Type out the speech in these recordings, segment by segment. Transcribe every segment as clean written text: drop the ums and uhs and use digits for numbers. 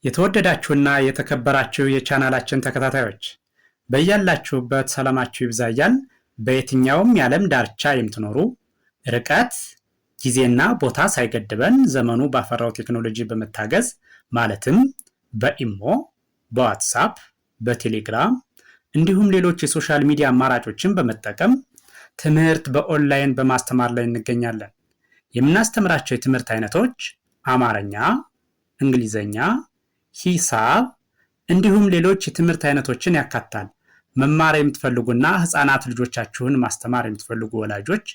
የተወደዳችሁና የተከበራችሁ የቻናላችን ተከታታዮች በያላችሁበት ሰላማችሁ ይብዛ እያልን በየትኛውም የዓለም ዳርቻ የምትኖሩ ርቀት ጊዜና ቦታ ሳይገድበን ዘመኑ ባፈራው ቴክኖሎጂ በመታገዝ ማለትም በኢሞ፣ በዋትስአፕ፣ በቴሌግራም እንዲሁም ሌሎች የሶሻል ሚዲያ አማራጮችን በመጠቀም ትምህርት በኦንላይን በማስተማር ላይ እንገኛለን። የምናስተምራቸው የትምህርት አይነቶች አማርኛ፣ እንግሊዘኛ፣ ሂሳብ እንዲሁም ሌሎች የትምህርት አይነቶችን ያካትታል። መማር የምትፈልጉና ህፃናት ልጆቻችሁን ማስተማር የምትፈልጉ ወላጆች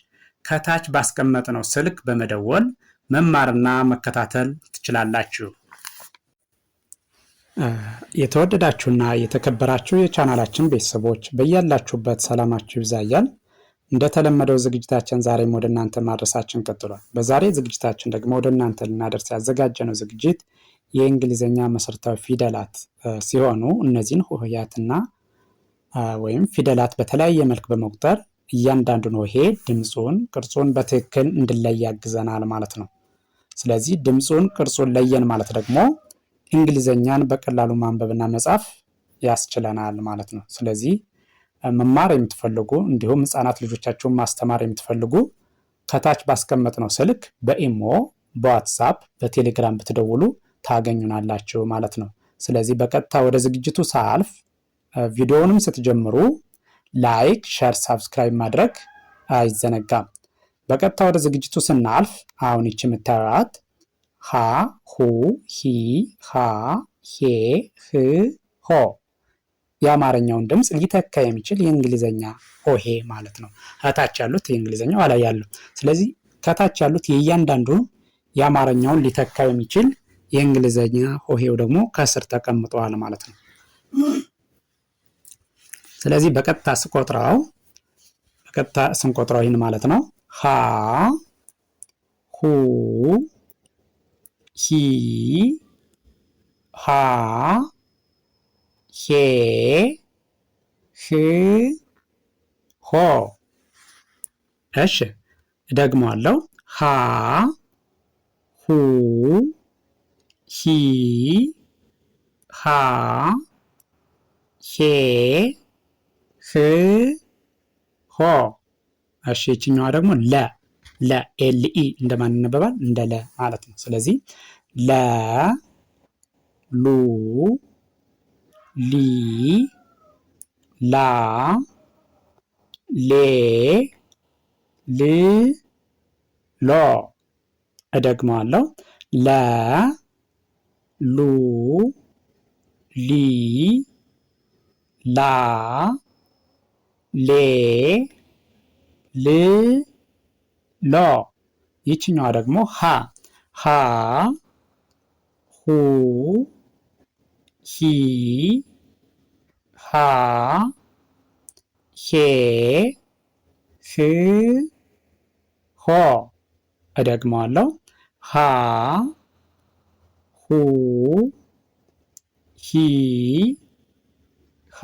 ከታች ባስቀመጥነው ስልክ በመደወል መማርና መከታተል ትችላላችሁ። የተወደዳችሁና የተከበራችሁ የቻናላችን ቤተሰቦች በያላችሁበት ሰላማችሁ ይብዛ እያልን እንደተለመደው ዝግጅታችን ዛሬም ወደ እናንተ ማድረሳችን ቀጥሏል። በዛሬ ዝግጅታችን ደግሞ ወደ እናንተ ልናደርስ ያዘጋጀነው ዝግጅት የእንግሊዝኛ መሰረታዊ ፊደላት ሲሆኑ እነዚህን ሆሄያትና ወይም ፊደላት በተለያየ መልክ በመቁጠር እያንዳንዱን ሆሄ ድምፁን፣ ቅርጹን በትክክል እንድንለይ ያግዘናል ማለት ነው። ስለዚህ ድምፁን፣ ቅርጹን ለየን ማለት ደግሞ እንግሊዝኛን በቀላሉ ማንበብና መጻፍ ያስችለናል ማለት ነው። ስለዚህ መማር የምትፈልጉ እንዲሁም ህፃናት ልጆቻችሁን ማስተማር የምትፈልጉ ከታች ባስቀመጥነው ስልክ በኢሞ፣ በዋትስአፕ፣ በቴሌግራም ብትደውሉ ታገኙናላችሁ ማለት ነው። ስለዚህ በቀጥታ ወደ ዝግጅቱ ሳልፍ ቪዲዮውንም ስትጀምሩ ላይክ፣ ሼር፣ ሳብስክራይብ ማድረግ አይዘነጋም። በቀጥታ ወደ ዝግጅቱ ስናልፍ አሁን ይቺ የምታዩት ሀ፣ ሁ፣ ሂ፣ ሃ፣ ሄ፣ ህ፣ ሆ የአማርኛውን ድምፅ ሊተካ የሚችል የእንግሊዝኛ ሆሄ ማለት ነው። ከታች ያሉት የእንግሊዝኛ ኋላ ያሉ። ስለዚህ ከታች ያሉት የእያንዳንዱ የአማርኛውን ሊተካ የሚችል የእንግሊዝኛ ሆሄው ደግሞ ከስር ተቀምጠዋል ማለት ነው። ስለዚህ በቀጥታ ስንቆጥረው ይህን ማለት ነው። ሀ፣ ሁ፣ ሂ፣ ሃ፣ ሄ፣ ህ፣ ሆ። እሺ እደግመዋለሁ። ሀ፣ ሁ፣ ሂ፣ ሃ፣ ሄ፣ ህ፣ ሆ። እሺ ይችኛዋ ደግሞ ለ ኤልኢ እንደማን ይነበባል? እንደ ለ ማለት ነው። ስለዚህ ለ፣ ሉ፣ ሊ፣ ላ፣ ሌ፣ ል፣ ሎ። እደግመዋለሁ። ለ፣ ሉ፣ ሊ፣ ላ፣ ሌ፣ ል፣ ሎ። ይችኛዋ ደግሞ ሀ፣ ሁ፣ ሂ፣ ሃ፣ ሄ፣ ህ፣ ሆ። እደግመዋለሁ። ሀ፣ ሁ፣ ሂ፣ ሃ፣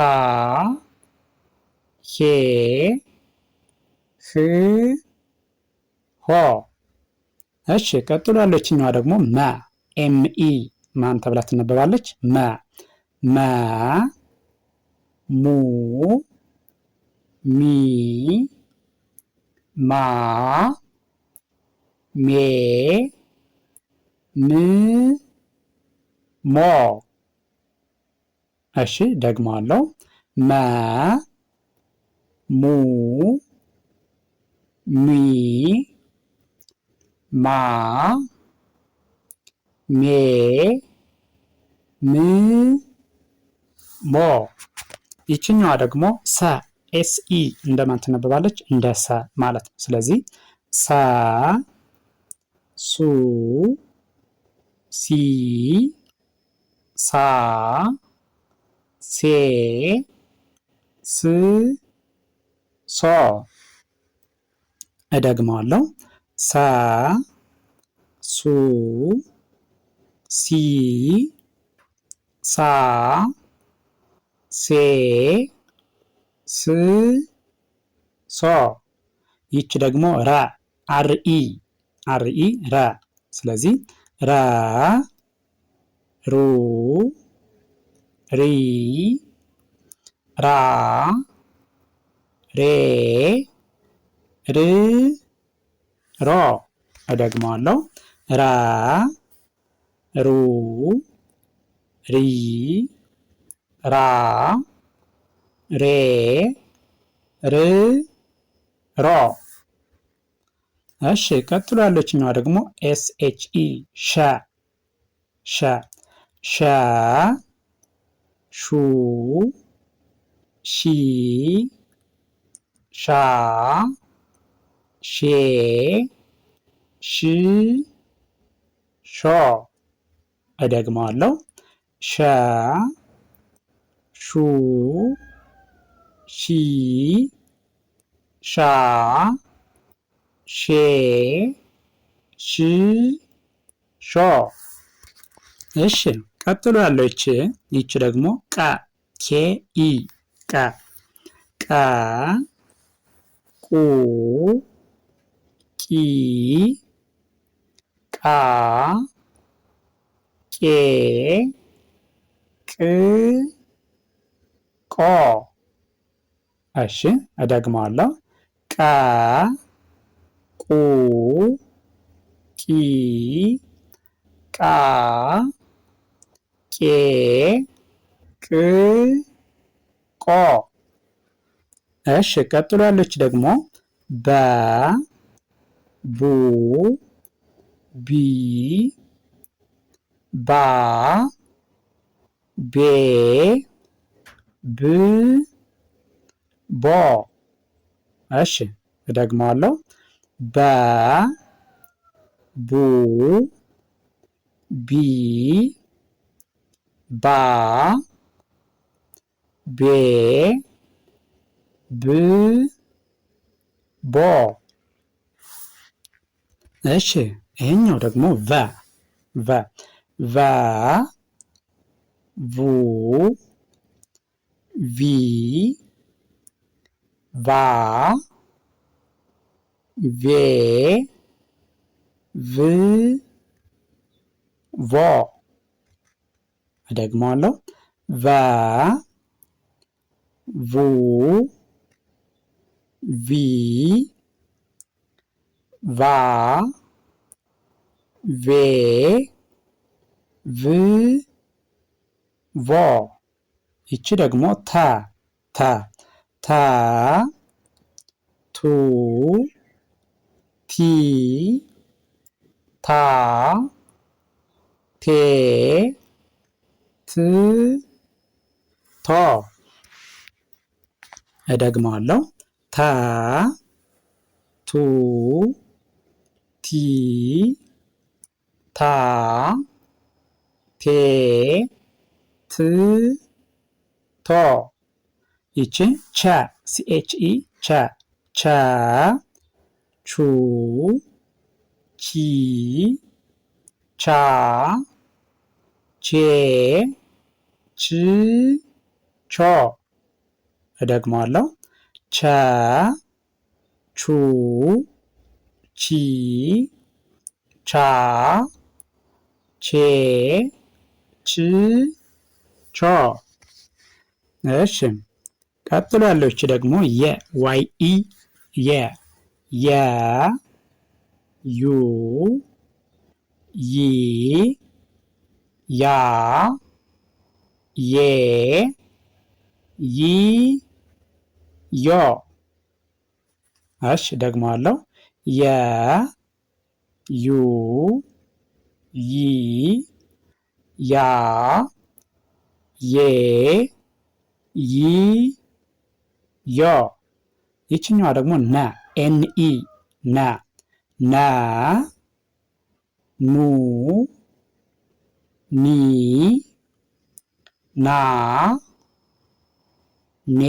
ሄ፣ ህ፣ ሆ። እሺ ቀጥሎ ያለችኛዋ ደግሞ ኤምኢ ማን ተብላ ትነበባለች? መ፣ ሙ፣ ሚ፣ ማ፣ ሜ፣ ም፣ ሞ። እሺ ደግመዋለሁ። መ፣ ሙ፣ ሚ፣ ማ፣ ሜ፣ ም፣ ሞ። ይችኛዋ ደግሞ ኤስኢ እንደማን ትነበባለች? እንደ ሰ ማለት ነው። ስለዚህ ሰ፣ ሱ፣ ሲ፣ ሳ፣ ሴ፣ ስ፣ ሶ። እደግመዋለሁ። ሰ፣ ሱ፣ ሲ፣ ሳ፣ ሴ፣ ስ፣ ሶ። ይች ደግሞ ረ አርኢ ረ። ስለዚህ ረ፣ ሩ ሪ ራ ሬ ር ሮ። እደግመዋለሁ። ራ ሩ ሪ ራ ሬ ር ሮ። እሺ ቀጥሎ ያለችኛዋ ደግሞ ኤስኤችኢ ሸ ሸ ሸ ሹ ሺ ሻ ሼ ሽ ሾ። እደግመዋለሁ። ሸ ሹ ሺ ሻ ሼ ሽ ሾ። እሺ ቀጥሎ ያለው ይቺ ደግሞ ቀ ኬ ኢ ቀ ቀ ቁ ቂ ቃ ቄ ቅ ቆ። እሺ እደግመዋለሁ። ቀ ቁ ቂ ቃ ቄ ቅ ቆ። እሺ ቀጥሎ ያለች ደግሞ በ ቡ ቢ ባ ቤ ብ ቦ። እሺ እደግመዋለሁ። በ ቡ ቢ ባ ቤ ብ ቦ። እሺ ይሄኛው ደግሞ ቨ ቨ ቨ ቡ ቪ ቫ ቬ ቭ ቮ። እደግመዋለሁ። ቨ ቡ ቪ ቫ ቬ ቭ ቮ። ይቺ ደግሞ ተ ተ ተ ቱ ቲ ታ ቴ ት ቶ። እደግመዋለሁ። ተ ቱ ቲ ታ ቴ ት ቶ። ይቺ ቸ ሲኤችኢ ቸ ቸ ቹ ቺ ቻ ቼ ች ቾ። እደግመዋለሁ። ቸ ቹ ቺ ቻ ቼ ች ቾ። እሺ ቀጥሎ ያለች ደግሞ የ ዋይ ኢ የ የ ዩ ይ ያ ዬ ይ ዮ። እሺ ደግመዋለሁ። የ ዩ ይ ያ ዬ ይ ዮ። ይችኛዋ ደግሞ ነ ኤንኢ ነ ነ ኑ ኒ ና ኔ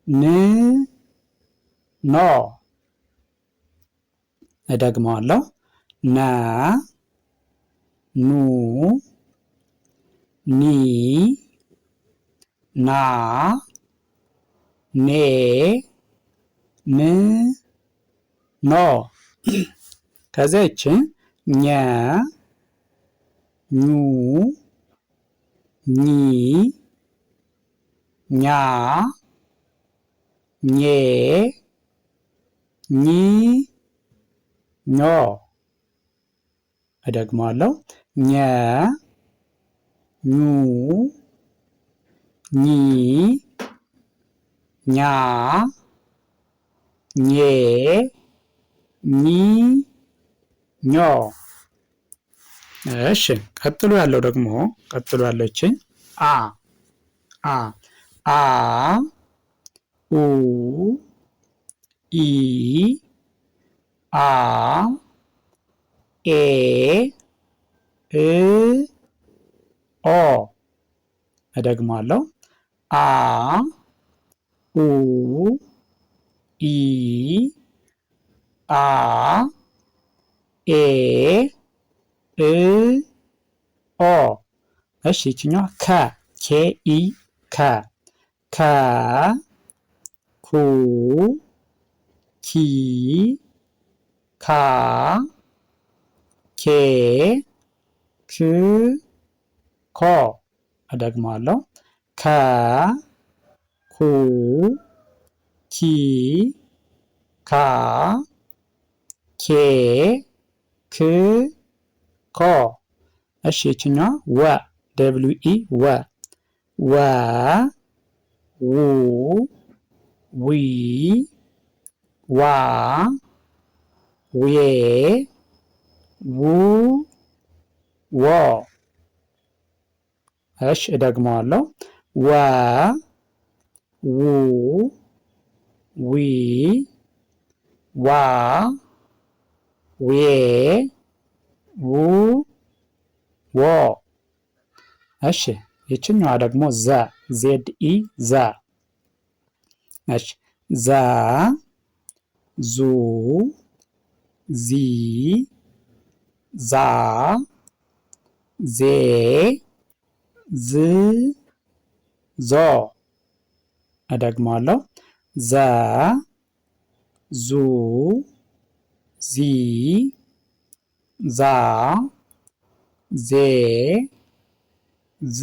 ን ኖ። እደግመዋለሁ። ነ ኑ ኒ ና ኔ ን ኖ። ከዚያ ይቺ ኘ ኙ ኚ ኛ ኜ ኚ ኞ። እደግመዋለሁ። ኘ ኙ ኚ ኛ ኜ ኚ ኞ። እሺ ቀጥሎ ያለው ደግሞ ይቺ አ አ አ ኡ ኢ አ ኤ እ ኦ። እደግመዋለሁ። አ ኡ ኢ አ ኤ እ ኦ። እሺ ይችኛዋ ከ ኬ ኢ ከ ከ ኩ ኪ ካ ኬ ክ ኮ። እደግመዋለሁ። ከ ኩ ኪ ካ ኬ ክ ኮ። እሺ ይችኛዋ ወ ደብሊው ኢ ወ ወ ው ዊ ዋ ዌ ው ዎ። እሺ እደግመዋለሁ። ወ ው ዊ ዋ ዌ ው ዎ። እሺ ይችኛዋ ደግሞ ዘ ዜድ ኢ ዘ። እሺ ዘ ዙ ዚ ዛ ዜ ዝ ዞ። እደግመዋለሁ። ዘ ዙ ዚ ዛ ዜ ዝ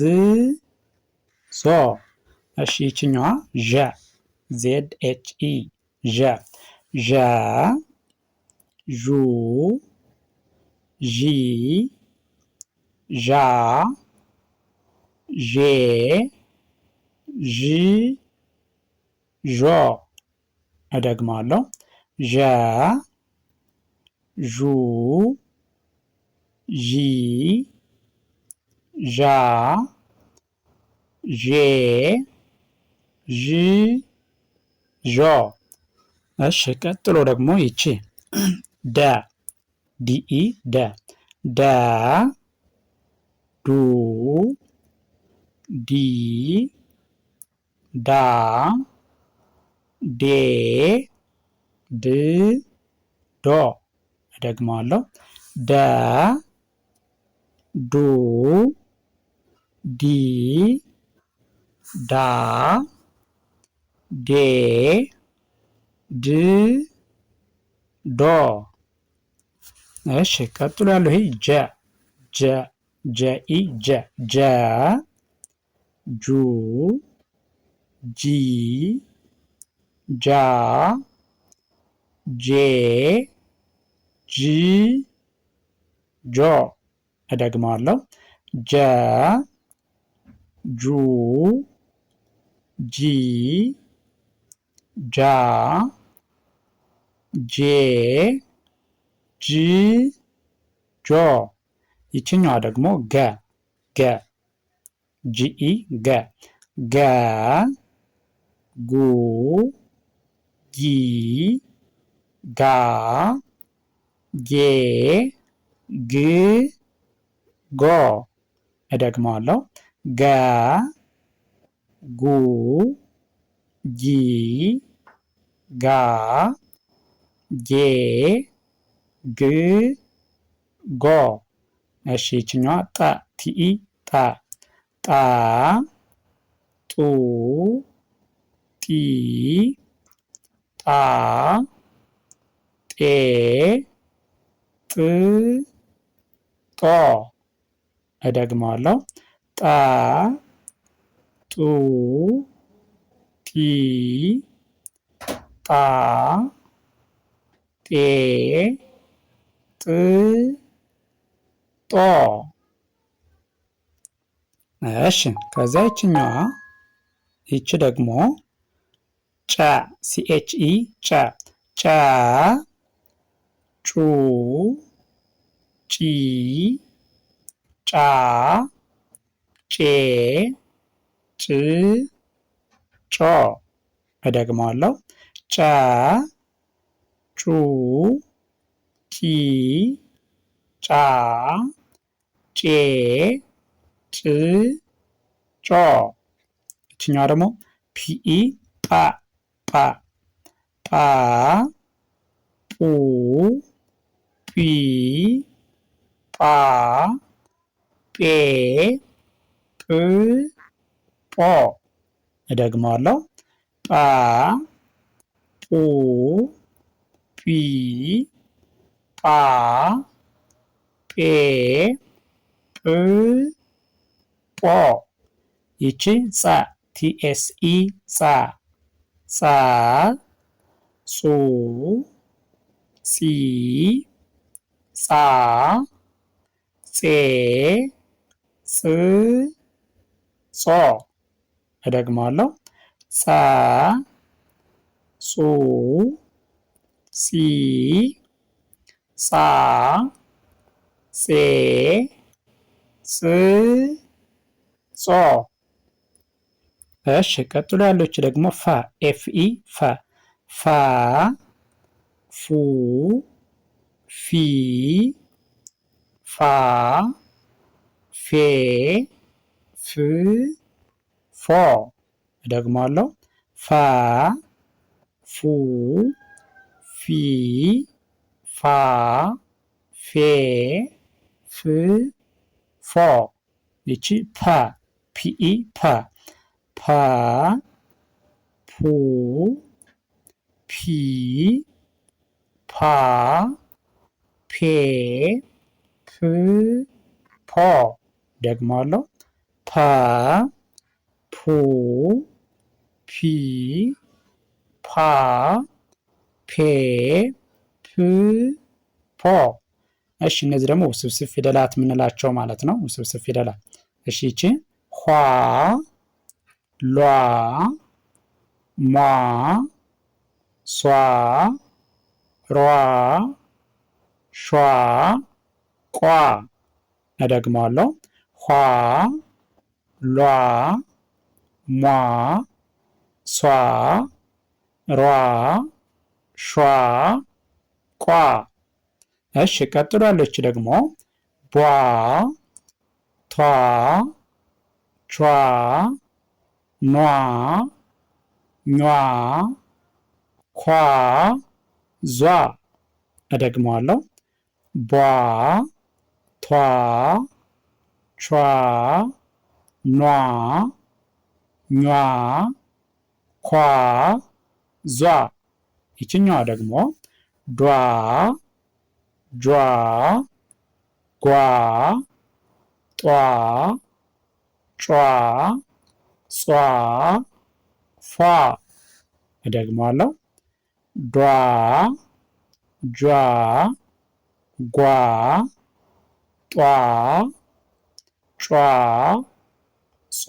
ዞ። እሺ ይችኛዋ ዠ ዜድ ኤች ኢ ዠ ዠ ዡ ዢ ዣ ዤ ዥ ዦ። እደግመዋለሁ። ዠ ዡ ዢ ዣ ዤ ዥ ዦ። እሺ ቀጥሎ ደግሞ ይቺ ደ ዲኢ ደ ደ ዱ ዲ ዳ ዴ ድ ዶ። እደግመዋለሁ። ደ ዱ ዲ ዳ ዴ ድ ዶ። እሺ ቀጥሎ ያለው ይሄ ጀ ጀ ጀ ኢ ጀ ጀ ጁ ጂ ጃ ጄ ጂ ጆ። እደግመዋለሁ። ጀ ጁ ጂ ጃ ጄ ጂ ጆ። ይችኛዋ ደግሞ ገ ገ ጂኢ ገ ገ ጉ ጊ ጋ ጌ ግ ጎ። እደግመዋለሁ። ገ ጉ ጊ ጋ ጌ ግ ጎ። እሺ ይችኛዋ ጠ ቲኢ ጠ ጠ ጡ ጢ ጣ ጤ ጥ ጦ። እደግመዋለሁ። ጠ ጡ ጢ ጣ ጤ ጥ ጦ። እሺ ከዛ ይቺ ደግሞ ጨ ሲኤችኢ ጨ ጨ ጩ ጪ ጫ ጬ ጭ ጮ። እደግመዋለሁ። ጨ ጩ ጪ ጫ ጬ ጭ ጮ። እችኛዋ ደግሞ ፒኢ ጳ ጳ ጳ ፑ ጲ ጳ ጴ ጵ ጶ። እደግመዋለሁ። ጳ ፑ ጲ ጳ ጴ ጵ ጶ። ይቺ ጸ ቲኤስኢ ጸ ጸ ጹ ጺ ጻ ጼ ጽ ጾ። እደግመዋለሁ። ጸ ጹ ጺ ጻ ጼ ጽ ጾ። እሺ ቀጥሎ ያለች ደግሞ ፈ ኤፍኢ ፈ ፈ ፉ ፊ ፋ ፌ ፍ ፎ። እደግመዋለሁ። ፈ ፉ ፊ ፋ ፌ ፍ ፎ። ይቺ ፐ ፒኢ ፐ ፐ ፑ ፒ ፓ ፔ ፕ ፖ። ደግመዋለሁ። ፐ ፑ ፒ ፓ ፔ ፕ ፖ። እሺ እነዚህ ደግሞ ውስብስብ ፊደላት የምንላቸው ማለት ነው። ውስብስብ ፊደላት። እሺ ይቺ ኋ ሏ ሟ ሷ ሯ ሿ ቋ። እደግመዋለሁ። ኋ ሏ ሟ ሷ ሯ ሿ ቋ። እሺ ቀጥሎ ያለች ደግሞ ቧ ቷ ቿ ኗ ኟ ኳ ዟ። እደግመዋለሁ። ቧ ቷ ቿ ኗ ኟ ኳ ዟ። ይችኛዋ ደግሞ ዷ ጇ ጓ ጧ ጯ ጿ ፏ። እደግመዋለሁ። ዷ ጇ ጓ ጧ ጯ ጿ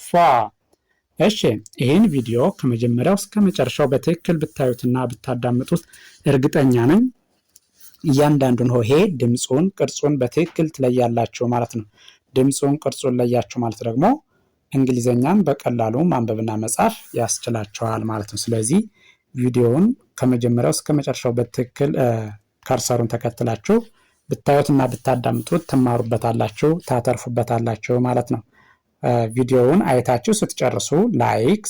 ፏ። እሺ ይህን ቪዲዮ ከመጀመሪያው እስከ መጨረሻው በትክክል ብታዩትና ብታዳምጡት እርግጠኛ ነኝ እያንዳንዱን ሆሄ ድምፁን ቅርጹን በትክክል ትለያላችሁ ማለት ነው። ድምፁን ቅርጹን ለያችሁ ማለት ደግሞ እንግሊዘኛን በቀላሉ ማንበብና መጻፍ ያስችላችኋል ማለት ነው። ስለዚህ ቪዲዮውን ከመጀመሪያው እስከ መጨረሻው በትክክል ከርሰሩን ተከትላችሁ ብታዩትና ብታዳምጡት ትማሩበታላችሁ፣ ታተርፉበታላችሁ ማለት ነው። ቪዲዮውን አይታችሁ ስትጨርሱ ላይክ፣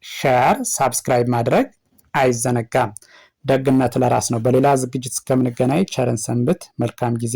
ሼር፣ ሳብስክራይብ ማድረግ አይዘነጋም። ደግነት ለራስ ነው። በሌላ ዝግጅት እስከምንገናኝ ቸርን ሰንብት። መልካም ጊዜ